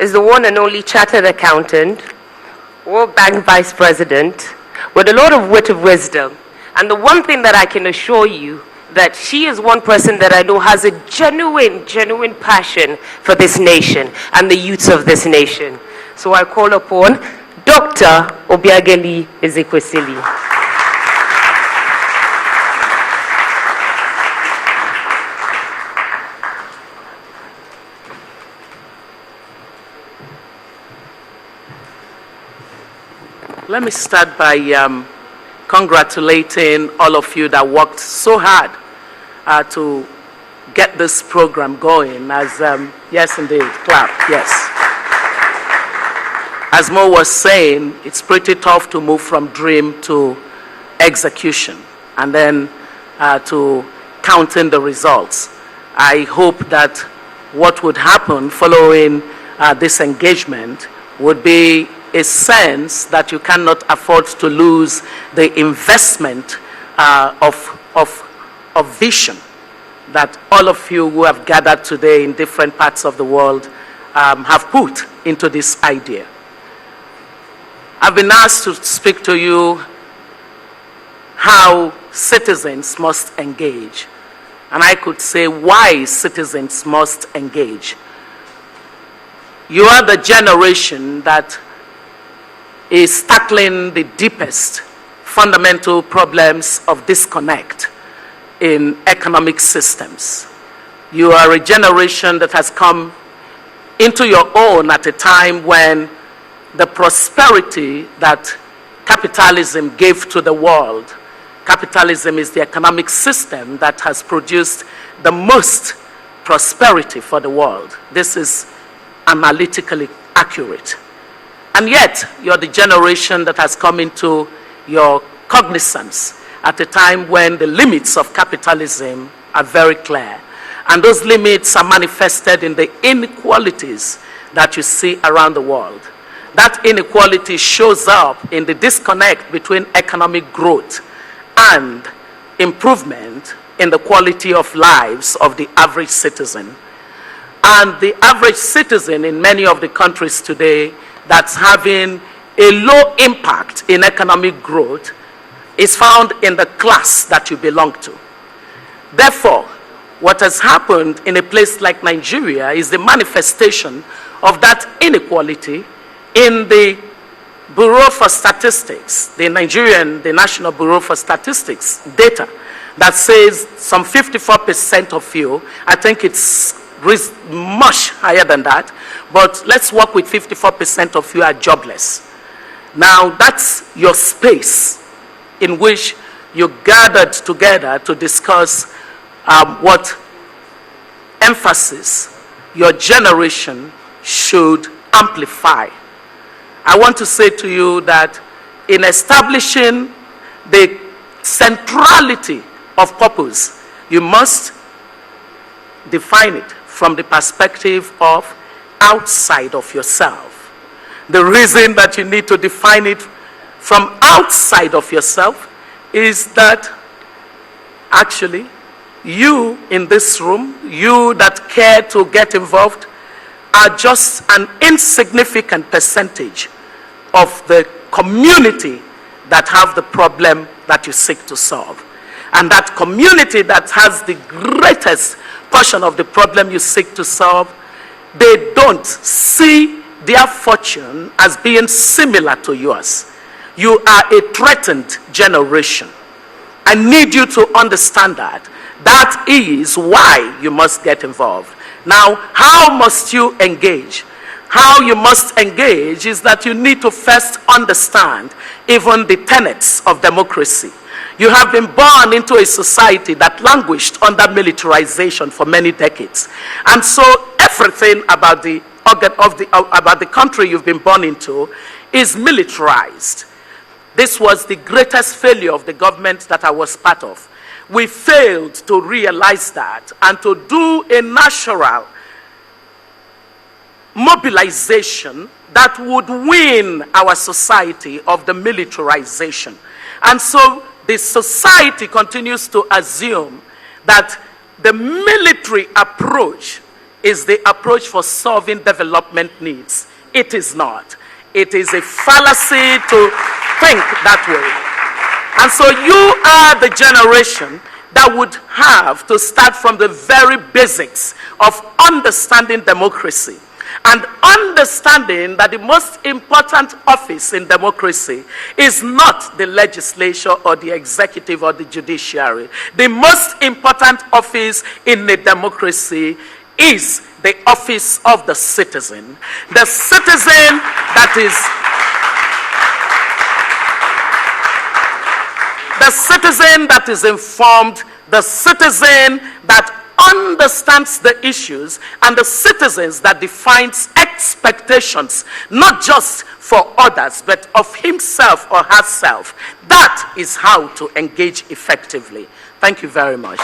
is the one and only chartered accountant, World Bank Vice President, with a lot of wit of wisdom. And the one thing that I can assure you, that she is one person that I know has a genuine passion for this nation and the youths of this nation. So I call upon Dr. Obiageli Ezekwesili. Let me start by congratulating all of you that worked so hard to get this program going. As yes, indeed, clap, yes. As Mo was saying, it's pretty tough to move from dream to execution and then to counting the results. I hope that what would happen following this engagement would be a sense that you cannot afford to lose the investment of vision that all of you who have gathered today in different parts of the world have put into this idea. I've been asked to speak to you how citizens must engage. And I could say why citizens must engage. You are the generation that is tackling the deepest fundamental problems of disconnect in economic systems. You are a generation that has come into your own at a time when the prosperity that capitalism gave to the world, capitalism is the economic system that has produced the most prosperity for the world. This is analytically accurate. And yet, you're the generation that has come into your cognizance at a time when the limits of capitalism are very clear. And those limits are manifested in the inequalities that you see around the world. That inequality shows up in the disconnect between economic growth and improvement in the quality of lives of the average citizen. And the average citizen in many of the countries today that's having a low impact in economic growth is found in the class that you belong to. Therefore, what has happened in a place like Nigeria is the manifestation of that inequality in the Bureau for Statistics, the National Bureau for Statistics data that says some 54% of you, I think it's much higher than that, but let's work with 54% of you are jobless. Now, that's your space in which you gathered together to discuss what emphasis your generation should amplify. I want to say to you that in establishing the centrality of purpose, you must define it from the perspective of outside of yourself. The reason that you need to define it from outside of yourself is that actually you in this room, you that care to get involved, are just an insignificant percentage of the community that have the problem that you seek to solve. And that community that has the greatest portion of the problem you seek to solve, they don't see their fortune as being similar to yours. You are a threatened generation. I need you to understand that. That is why you must get involved. Now, how must you engage? How you must engage is that you need to first understand even the tenets of democracy. You have been born into a society that languished under militarization for many decades. And so everything about the country you've been born into is militarized. This was the greatest failure of the government that I was part of. We failed to realize that and to do a natural mobilization that would win our society of the militarization. And so the society continues to assume that the military approach is the approach for solving development needs. It is not. It is a fallacy to think that way. And so you are the generation that would have to start from the very basics of understanding democracy and understanding that the most important office in democracy is not the legislature or the executive or the judiciary. The most important office in a democracy is the office of the citizen. The citizen that is informed, the citizen that understands the issues, and the citizens that defines expectations, not just for others, but of himself or herself. That is how to engage effectively. Thank you very much.